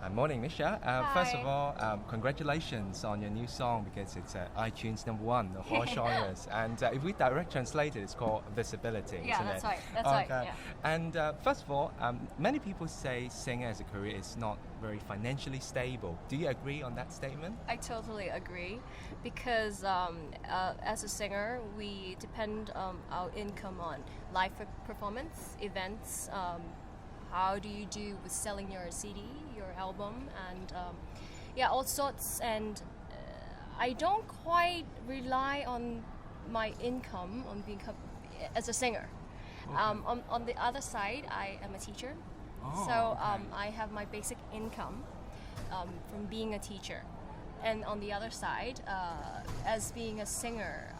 Morning, Mischa. First of all, congratulations on your new song because it's iTunes #1 of all genres. And if we direct translate it, it's called Visibility, isn't Yeah, that's it? right. That's Okay. right. Yeah. And first of all, many people say singer as a career is not very financially stable. Do you agree on that statement? I totally agree because as a singer, we depend our income on live performance, events. How do you do with selling your CD, your album, and all sorts. And I don't quite rely on my income on being as a singer. Okay. On the other side, I am a teacher, so okay. I have my basic income from being a teacher. And on the other side, as being a singer,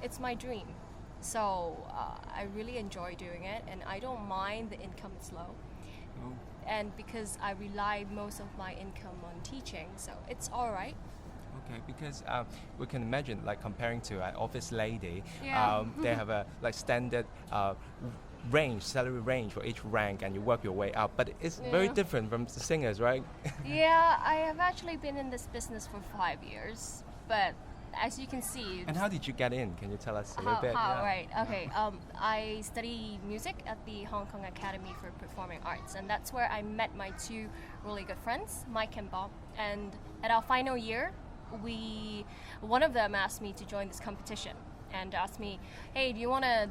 it's my dream. So I really enjoy doing it, and I don't mind the income is low. Oh. And because I rely most of my income on teaching, so it's all right. Okay, because we can imagine, like comparing to an office lady, Yeah. they have a standard salary range for each rank, and you work your way up. But it's very Yeah. different from the singers, right? Yeah, I have actually been in this business for 5 years, but as you can see... And how did you get in? Can you tell us a little bit? How, Yeah. right, okay. I study music at the Hong Kong Academy for Performing Arts, and that's where I met my two really good friends, Mike and Bob. And at our final year, one of them asked me to join this competition and asked me, hey, do you want to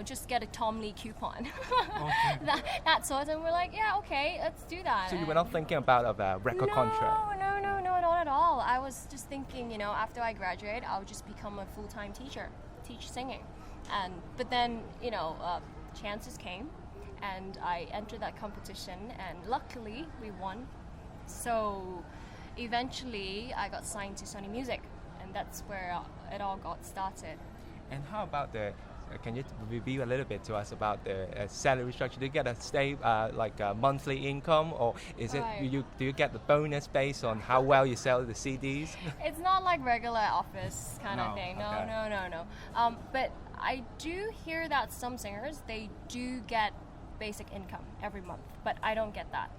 just get a Tom Lee coupon. Okay. that sort, and we're like, yeah, okay, let's do that. So you were not thinking about a record contract? No, not at all. I was just thinking, after I graduate, I'll just become a full-time teacher, teach singing. But then, chances came, and I entered that competition, and luckily we won. So eventually I got signed to Sony Music, and that's where it all got started. And how about can you review a little bit to us about the salary structure? Do you get a monthly income, or is it Right. do you get the bonus based on how well you sell the CDs? It's not like regular office kind No, of thing. No, okay. no. But I do hear that some singers, they do get basic income every month, but I don't get that.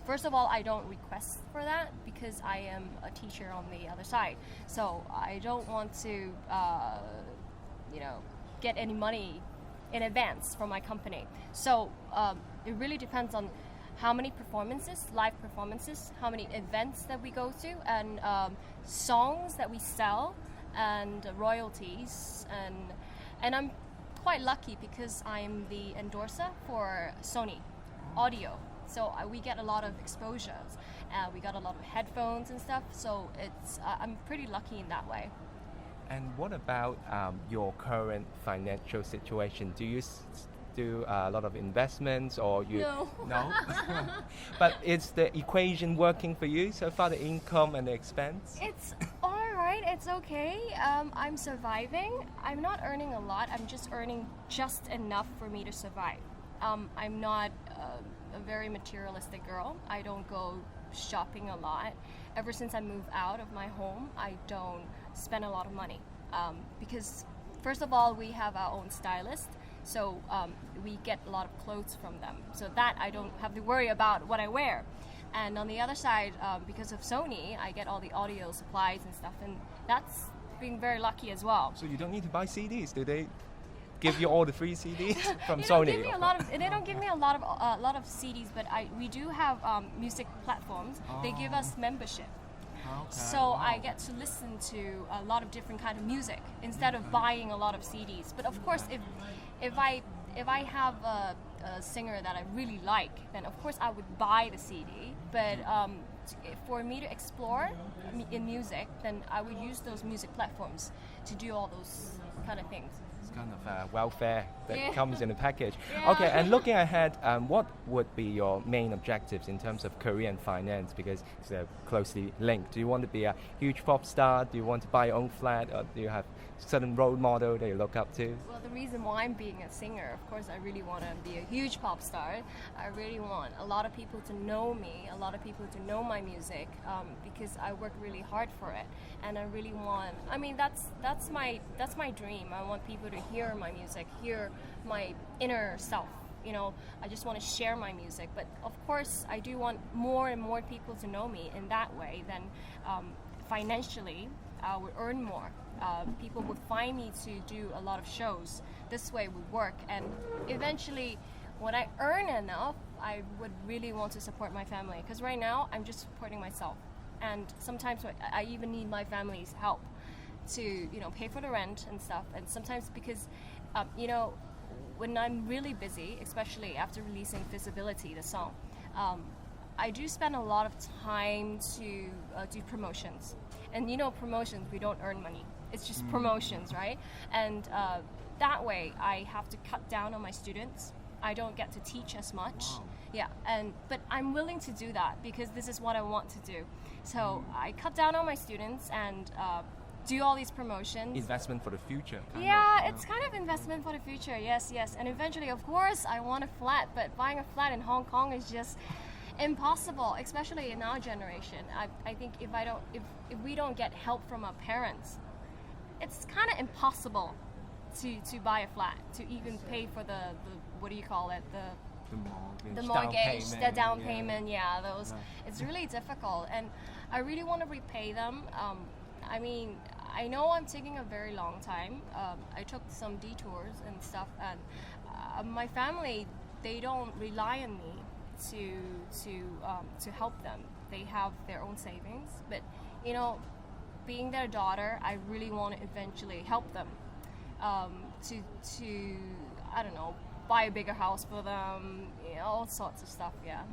First of all, I don't request for that because I am a teacher on the other side. So I don't want to, get any money in advance from my company. So it really depends on how many live performances, how many events that we go to, and songs that we sell, and royalties. And I'm quite lucky because I'm the endorser for Sony Audio. So we get a lot of exposures. We got a lot of headphones and stuff. So I'm pretty lucky in that way. And what about your current financial situation? Do you do a lot of investments, or you? No. No? But is the equation working for you so far, the income and the expense? It's all right. It's okay. I'm surviving. I'm not earning a lot. I'm just earning just enough for me to survive. I'm not a very materialistic girl. I don't go shopping a lot. Ever since I moved out of my home, I don't spend a lot of money because first of all, we have our own stylist, so we get a lot of clothes from them, so that I don't have to worry about what I wear. And on the other side, because of Sony, I get all the audio supplies and stuff, and that's been very lucky as well. So you don't need to buy CDs, do they? Give you all the free CDs from They Sony? don't give me they don't give me a lot of CDs, but we do have music platforms. They give us membership. Okay. So I get to listen to a lot of different kind of music instead of buying a lot of CDs. But of course, if I have a singer that I really like, then of course I would buy the CD. But for me to explore in music, then I would use those music platforms to do all those kind of things. It's kind of welfare that comes in a package. Yeah. Okay, and looking ahead, what would be your main objectives in terms of career and finance? Because they're closely linked. Do you want to be a huge pop star? Do you want to buy your own flat? Or do you have a certain role model that you look up to? Well, the reason why I'm being a singer, of course, I really want to be a huge pop star. I really want a lot of people to know me, a lot of people to know my music, because I work really hard for it. And I really want, that's my dream. I want people to hear my music, hear my inner self. I just want to share my music. But of course, I do want more and more people to know me in that way. Then financially, I would earn more. People would find me to do a lot of shows. This way would work. And eventually, when I earn enough, I would really want to support my family. Because right now, I'm just supporting myself. And sometimes I even need my family's help to, pay for the rent and stuff. And sometimes because, when I'm really busy, especially after releasing Visibility, the song, I do spend a lot of time to do promotions. And promotions, we don't earn money. It's just promotions, right? And that way, I have to cut down on my students. I don't get to teach as much. Wow. Yeah, but I'm willing to do that because this is what I want to do. So I cut down on my students and do all these promotions. Investment for the future. It's kind of investment for the future. Yes. And eventually, of course, I want a flat, but buying a flat in Hong Kong is just impossible, especially in our generation. I think if we don't get help from our parents, it's kind of impossible to buy a flat, to even pay for the what do you call it, the mortgage, the down payment, those. It's really difficult, and I really want to repay them. I know I'm taking a very long time. I took some detours and stuff, and my family, they don't rely on me to help them. They have their own savings, but being their daughter, I really want to eventually help them to I don't know, buy a bigger house for them, all sorts of stuff. Yeah.